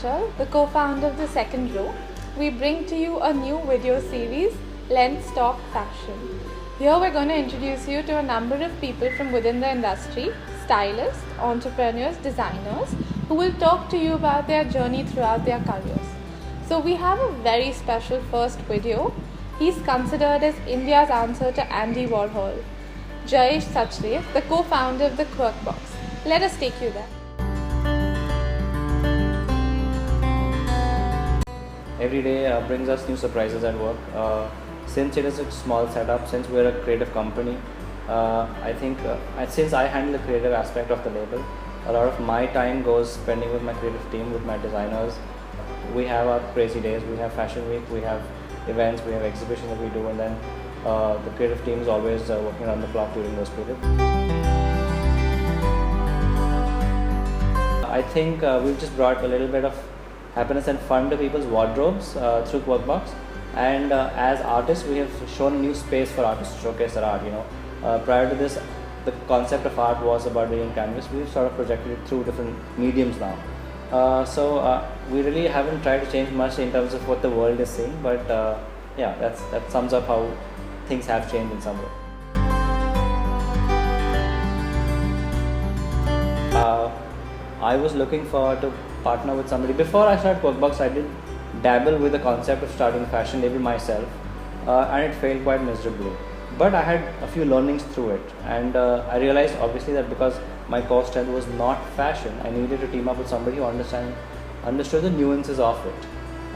Anchal, the co-founder of The Second Row. We bring to you a new video series, Let's Talk Fashion. Here we're going to introduce you to a number of people from within the industry, stylists, entrepreneurs, designers, who will talk to you about their journey throughout their careers. So we have a very special first video. He's considered as India's answer to Andy Warhol. Jayesh Sachdev, the co-founder of the QuirkBox. Let us take you there. Every day brings us new surprises at work. Since it is a small setup, since we're a creative company, I think since I handle the creative aspect of the label, a lot of my time goes spending with my creative team, with my designers. We have our crazy days, we have fashion week, we have events, we have exhibitions that we do, and then the creative team is always working around the clock during those periods. I think we've just brought a little bit of happiness and fun to people's wardrobes through QuirkBox, and as artists we have shown a new space for artists to showcase their art. Prior to this, the concept of art was about being on canvas. We've sort of projected it through different mediums now. So we really haven't tried to change much in terms of what the world is seeing, but yeah, that sums up how things have changed in some way. I was looking forward to partner with somebody. Before I started QuirkBox, I did dabble with the concept of starting a fashion label myself, and it failed quite miserably. But I had a few learnings through it, and I realized obviously that because my core strength was not fashion, I needed to team up with somebody who understood the nuances of it.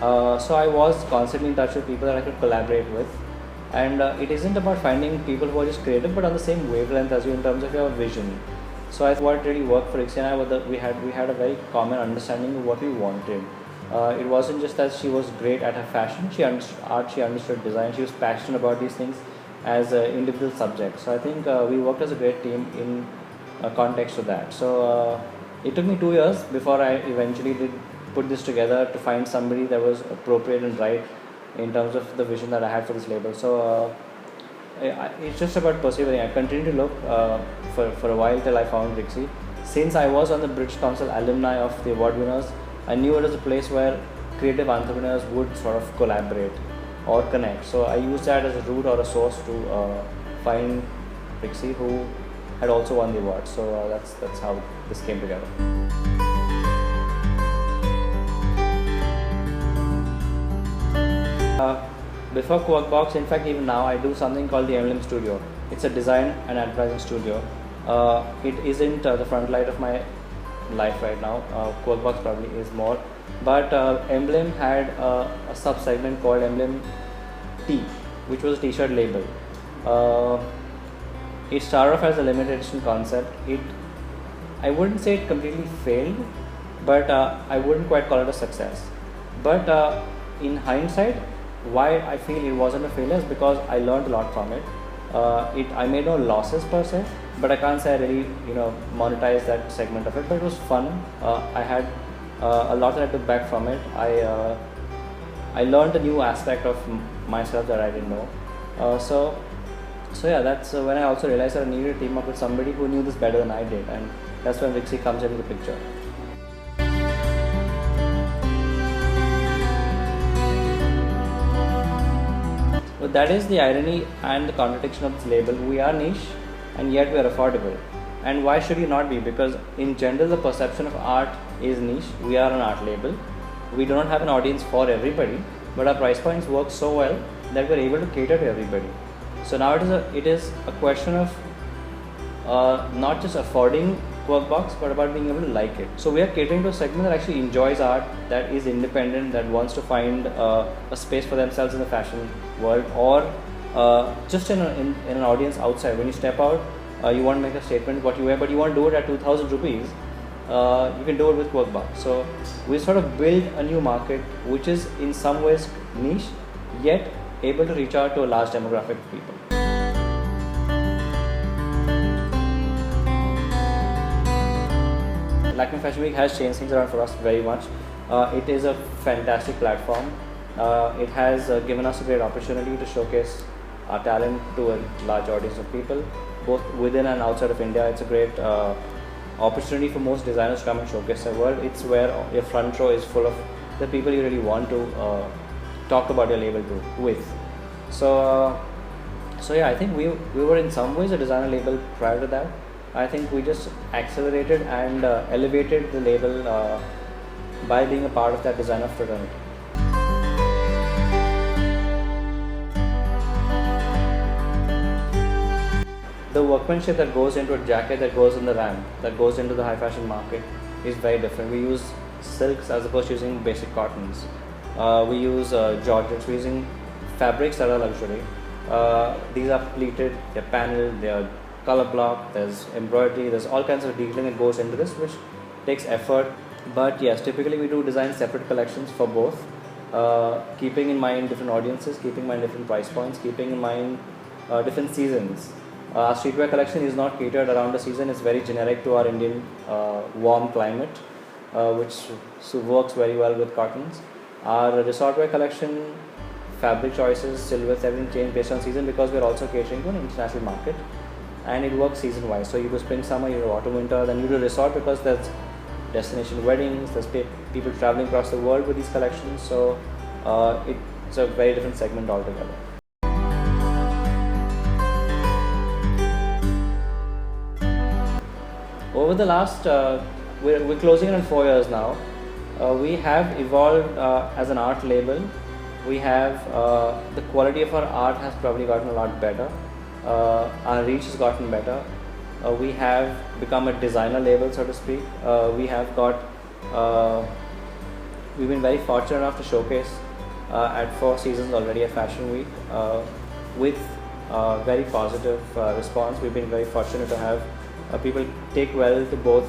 So I was constantly in touch with people that I could collaborate with, and it isn't about finding people who are just creative but on the same wavelength as you in terms of your vision. So I thought what really worked for Ixi and I was that we had a very common understanding of what we wanted. It wasn't just that she was great at her fashion, she understood art, she understood design, she was passionate about these things as individual subjects. So I think we worked as a great team in context of that. So it took me 2 years before I eventually did put this together to find somebody that was appropriate and right in terms of the vision that I had for this label. So it's just about persevering. I continued to look for a while till I found Rixi. Since I was on the British Council alumni of the award winners, I knew it was a place where creative entrepreneurs would sort of collaborate or connect. So I used that as a route or a source to find Rixi, who had also won the award. So that's how this came together. Before QuirkBox, in fact even now, I do something called the Emblem Studio. It's a design and advertising studio. It isn't the front light of my life right now. QuirkBox probably is more. But Emblem had a sub-segment called Emblem T, which was a t-shirt label. It started off as a limited edition concept. I wouldn't say it completely failed, but I wouldn't quite call it a success. But in hindsight, why I feel it wasn't a failure is because I learned a lot from it. I made no losses per se, but I can't say I really monetized that segment of it. But it was fun. I had a lot that I took back from it. I learned a new aspect of myself that I didn't know. So yeah, that's when I also realized that I needed to team up with somebody who knew this better than I did, and that's when Rixi comes into the picture. But that is the irony and the contradiction of this label. We are niche and yet we are affordable. And why should you not be? Because in general the perception of art is niche. We are an art label. We do not have an audience for everybody, but our price points work so well that we are able to cater to everybody. So now it is a question of not just affording QuirkBox, but about being able to like it. So we are catering to a segment that actually enjoys art, that is independent, that wants to find a space for themselves in the fashion world, or just in an audience outside. When you step out, you want to make a statement what you wear, but you want to do it at 2,000 rupees. You can do it with QuirkBox. So we sort of build a new market which is in some ways niche, yet able to reach out to a large demographic of people. Lakme Fashion Week has changed things around for us very much. It is a fantastic platform. It has given us a great opportunity to showcase our talent to a large audience of people, both within and outside of India. It's a great opportunity for most designers to come and showcase their work. It's where your front row is full of the people you really want to talk about your label with. So yeah, I think we were in some ways a designer label prior to that. I think we just accelerated and elevated the label by being a part of that designer fraternity. The workmanship that goes into a jacket, that goes in the ramp, that goes into the high fashion market is very different. We use silks as opposed to using basic cottons. We use georgettes, we're using fabrics that are luxury. These are pleated, they're paneled, they're color blocked, there's embroidery, there's all kinds of detailing that goes into this, which takes effort. But yes, typically we do design separate collections for both, keeping in mind different audiences, keeping in mind different price points, keeping in mind different seasons. Our streetwear collection is not catered around the season, it's very generic to our Indian warm climate, which works very well with cottons. Our resort wear collection, fabric choices, silhouettes, everything change based on season because we're also catering to an international market, and it works season wise. So you do spring, summer, you do autumn, winter, then you do resort because there's destination weddings, there's people traveling across the world with these collections. So it's a very different segment altogether. Over the last, we're closing on 4 years now. We have evolved as an art label. We have the quality of our art has probably gotten a lot better. Our reach has gotten better. We have become a designer label, so to speak. We've been very fortunate enough to showcase at 4 seasons already at Fashion Week with very positive response. We've been very fortunate to have people take well to both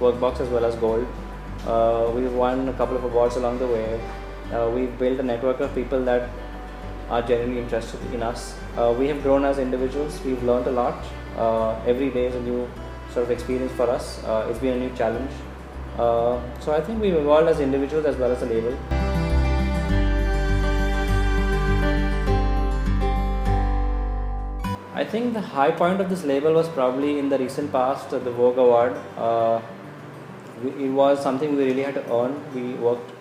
QuirkBox as well as Gold. We've won a couple of awards along the way. We've built a network of people that are genuinely interested in us. We have grown as individuals. We've learned a lot. Every day is a new sort of experience for us. It's been a new challenge. So I think we've evolved as individuals as well as a label. I think the high point of this label was probably in the recent past, the Vogue Award. It was something we really had to earn. We worked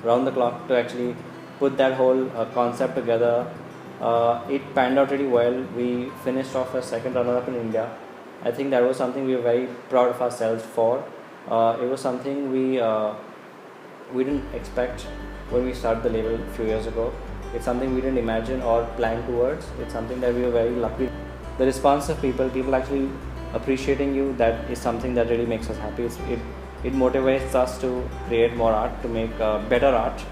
round the clock to actually put that whole concept together. It panned out really well. We finished off as second runner-up in India. I think that was something we were very proud of ourselves for. It was something we didn't expect when we started the label a few years ago. It's something we didn't imagine or plan towards. It's something that we were very lucky. The response of people actually appreciating you, that is something that really makes us happy. It motivates us to create more art, to make better art.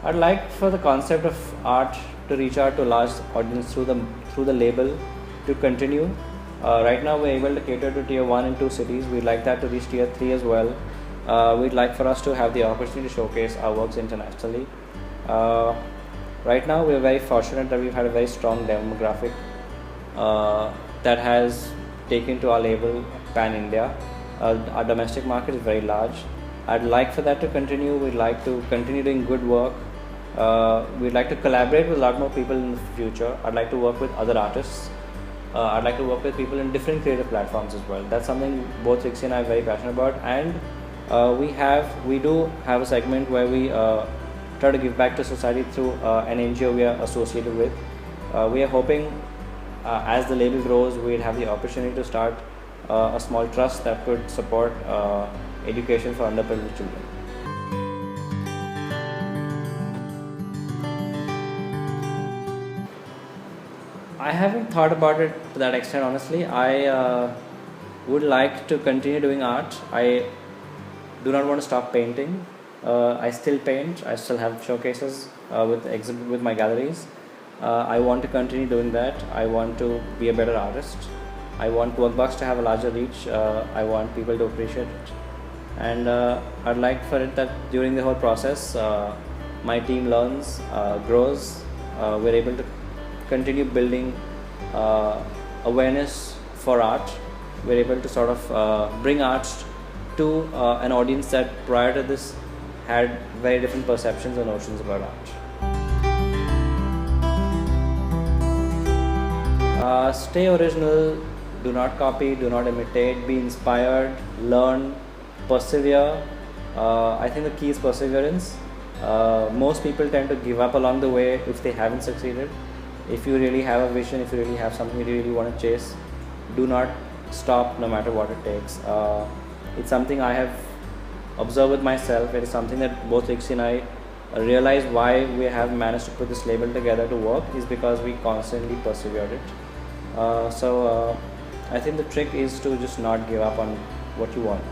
I'd like for the concept of art to reach out to a large audience through the label to continue. Right now we're able to cater to tier 1 and 2 cities. We'd like that to reach tier 3 as well. We'd like for us to have the opportunity to showcase our works internationally. Right now we're very fortunate that we've had a very strong demographic that has taken to our label pan-India. Our domestic market is very large. I'd like for that to continue. We'd like to continue doing good work. We'd like to collaborate with a lot more people in the future. I'd like to work with other artists. I'd like to work with people in different creative platforms as well. That's something both Rixie and I are very passionate about. And we do have a segment where we try to give back to society through an NGO we are associated with. We are hoping as the label grows, we'll have the opportunity to start a small trust that could support education for underprivileged children. I haven't thought about it to that extent, honestly. I would like to continue doing art. I do not want to stop painting. I still paint. I still have showcases with my galleries. I want to continue doing that. I want to be a better artist. I want QuirkBox to have a larger reach. I want people to appreciate it. And I'd like for it that during the whole process, my team learns, grows. We're able to continue building awareness for art. We're able to sort of bring art to an audience that prior to this had very different perceptions and notions about art. Stay original, do not copy, do not imitate, be inspired, learn, persevere. I think the key is perseverance. Most people tend to give up along the way if they haven't succeeded. If you really have a vision, if you really have something you really want to chase, do not stop no matter what it takes. It's something I have observed with myself. It is something that both Rixie and I realized why we have managed to put this label together to work is because we constantly persevered it. I think the trick is to just not give up on what you want.